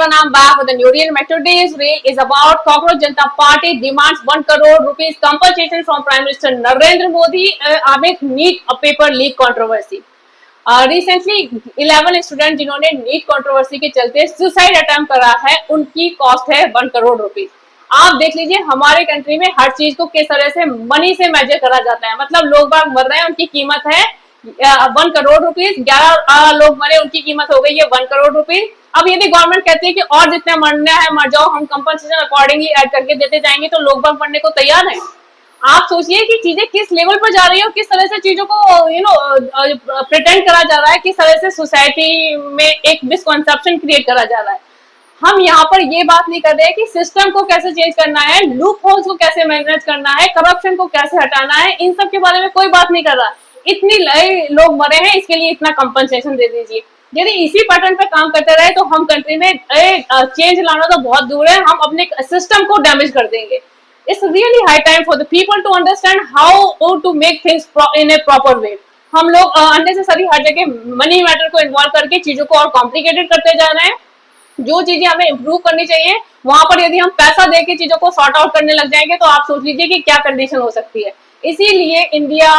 everyone, I'm back with a new reel. My today's reel is about Cockroach Janata Party demands 1 crore rupees compensation from Prime Minister Narendra Modi amid NEET paper leak controversy. Recently 11 student जिन्होंने NEET controversy के चलते suicide attempt करा है, उनकी cost है 1 crore rupees. आप देख लीजिए हमारे कंट्री में हर चीज को किस तरह से मनी से मेजर करा जाता है। मतलब लोग बाग मर रहे हैं, उनकी कीमत है 1 करोड़ रुपीज। 11 लोग मरे, उनकी कीमत हो गई है 1 करोड़ रुपीज। अब यदि गवर्नमेंट कहती है कि और जितने मरना है मर जाओ, हम कंपनसेशन अकॉर्डिंगली ऐड करके देते जाएंगे, तो लोग बाग मरने को तैयार है। आप सोचिए कि चीजें किस लेवल पर जा रही है और किस तरह से चीजों को प्रिटेंड करा जा रहा है, किस तरह से सोसाइटी में एक मिसकॉन्सेप्शन क्रिएट करा जा रहा है। हम यहाँ पर ये बात नहीं कर रहे कि सिस्टम को कैसे चेंज करना है, लूप होल्स को कैसे मैनेज करना है, करप्शन को कैसे हटाना है, इन सब के बारे में कोई बात नहीं कर रहा। इतनी लोग मरे हैं, इसके लिए इतना कंपनसेशन दे दीजिए। यदि इसी पैटर्न पे काम करते रहे तो हम कंट्री में चेंज लाना तो बहुत दूर है, हम अपने सिस्टम को डैमेज कर देंगे। It's really high time for the people to understand how to make things in a proper way. हम लोग unnecessary हर जगह मनी मैटर को इन्वॉल्व करके चीजों को और कॉम्प्लिकेटेड करते जा रहे हैं। जो चीजें हमें इम्प्रूव करनी चाहिए वहां पर यदि हम पैसा दे के चीजों को सॉर्ट आउट करने लग जाएंगे तो आप सोच लीजिए कि क्या कंडीशन हो सकती है। इसीलिए इंडिया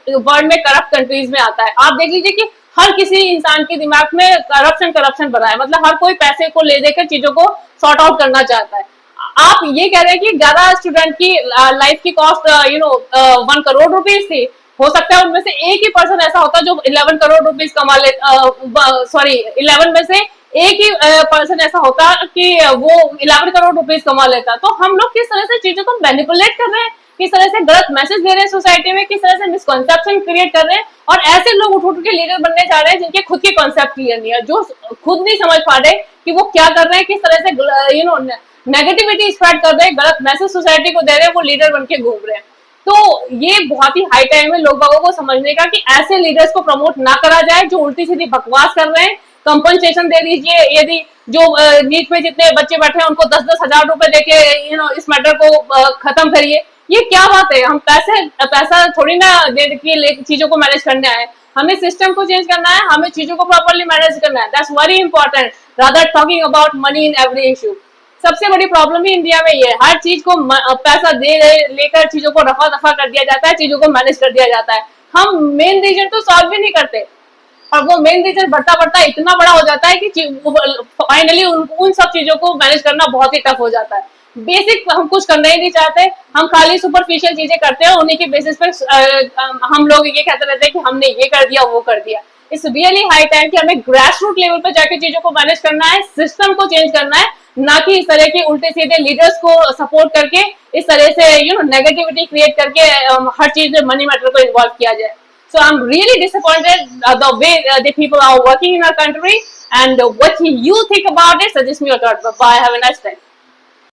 वर्ल्ड में करप्ट कंट्रीज में आता है। आप देख लीजिए कि हर किसी इंसान के दिमाग में करप्शन भरा है। मतलब हर कोई पैसे को ले देकर चीजों को सॉर्ट आउट करना चाहता है। आप ये कह रहे हैं कि 11 स्टूडेंट की लाइफ की कॉस्ट 1 करोड़ रुपीज थी। हो सकता है उनमें से एक ही पर्सन ऐसा होता जो 11 करोड़ रुपीज कमा ले, 11 में से एक ही पर्सन ऐसा होता कि वो 11 करोड़ रुपीज कमा लेता। तो हम लोग किस तरह से चीजों को मैनिपुलेट कर रहे हैं, किस तरह से गलत मैसेज दे रहे हैं सोसाइटी में, किस तरह से मिसकॉन्सेप्शन क्रिएट कर रहे हैं, और ऐसे लोग उठ के लीडर बनने जा रहे हैं जिनके खुद के कॉन्सेप्ट क्लियर नहीं है, जो खुद नहीं समझ पा रहे कि वो क्या कर रहे हैं, किस तरह से नेगेटिविटी स्प्रेड कर रहे हैं, गलत मैसेज सोसाइटी को दे रहे हैं, वो लीडर बन के घूम रहे हैं। तो ये बहुत ही हाई टाइम है लोग बागों को समझने का कि ऐसे लीडर्स को प्रमोट ना करा जाए जो उल्टी सीधी बकवास कर रहे हैं। कंपनसेशन दे दीजिए। यदि जो नीट में जितने बच्चे बैठे हैं उनको 10-10 हजार रुपए देके इस मैटर को खत्म करिए। ये क्या बात है? हम पैसा थोड़ी ना दे के चीजों को मैनेज करने आए। हमें सिस्टम को चेंज करना है, हमें चीजों को प्रॉपर्ली मैनेज करना है। That's very important rather talking about money in every issue. सबसे बड़ी प्रॉब्लम ही इंडिया में ये है, हर चीज को पैसा लेकर चीजों को रफा दफा कर दिया जाता है, चीजों को मैनेज कर दिया जाता है। हम मेन रीजन तो सॉल्व भी नहीं करते और वो मेन रीजन बढ़ता बढ़ता इतना बड़ा हो जाता है कि फाइनली उन सब चीजों को मैनेज करना बहुत ही टफ हो जाता है। बेसिक हम कुछ करना ही नहीं चाहते, हम खाली सुपरफिशियल चीजें करते हैं। उन्हीं के बेसिस पर हम लोग ये कहते रहते हैं कि हमने ये कर दिया वो कर दिया। इट्स रियली हाई टाइम कि हमें ग्रास रूट लेवल पर जाकर चीजों को मैनेज करना है, सिस्टम को चेंज करना है, ना कि इस तरह के उल्टे सीधे लीडर्स को सपोर्ट करके इस तरह से नेगेटिविटी क्रिएट करके हर चीज में मनी मैटर को इन्वॉल्व किया जाए। So I'm really disappointed the way the people are working in our country, and what you think about it, suggest me your thoughts. Bye, have a nice day.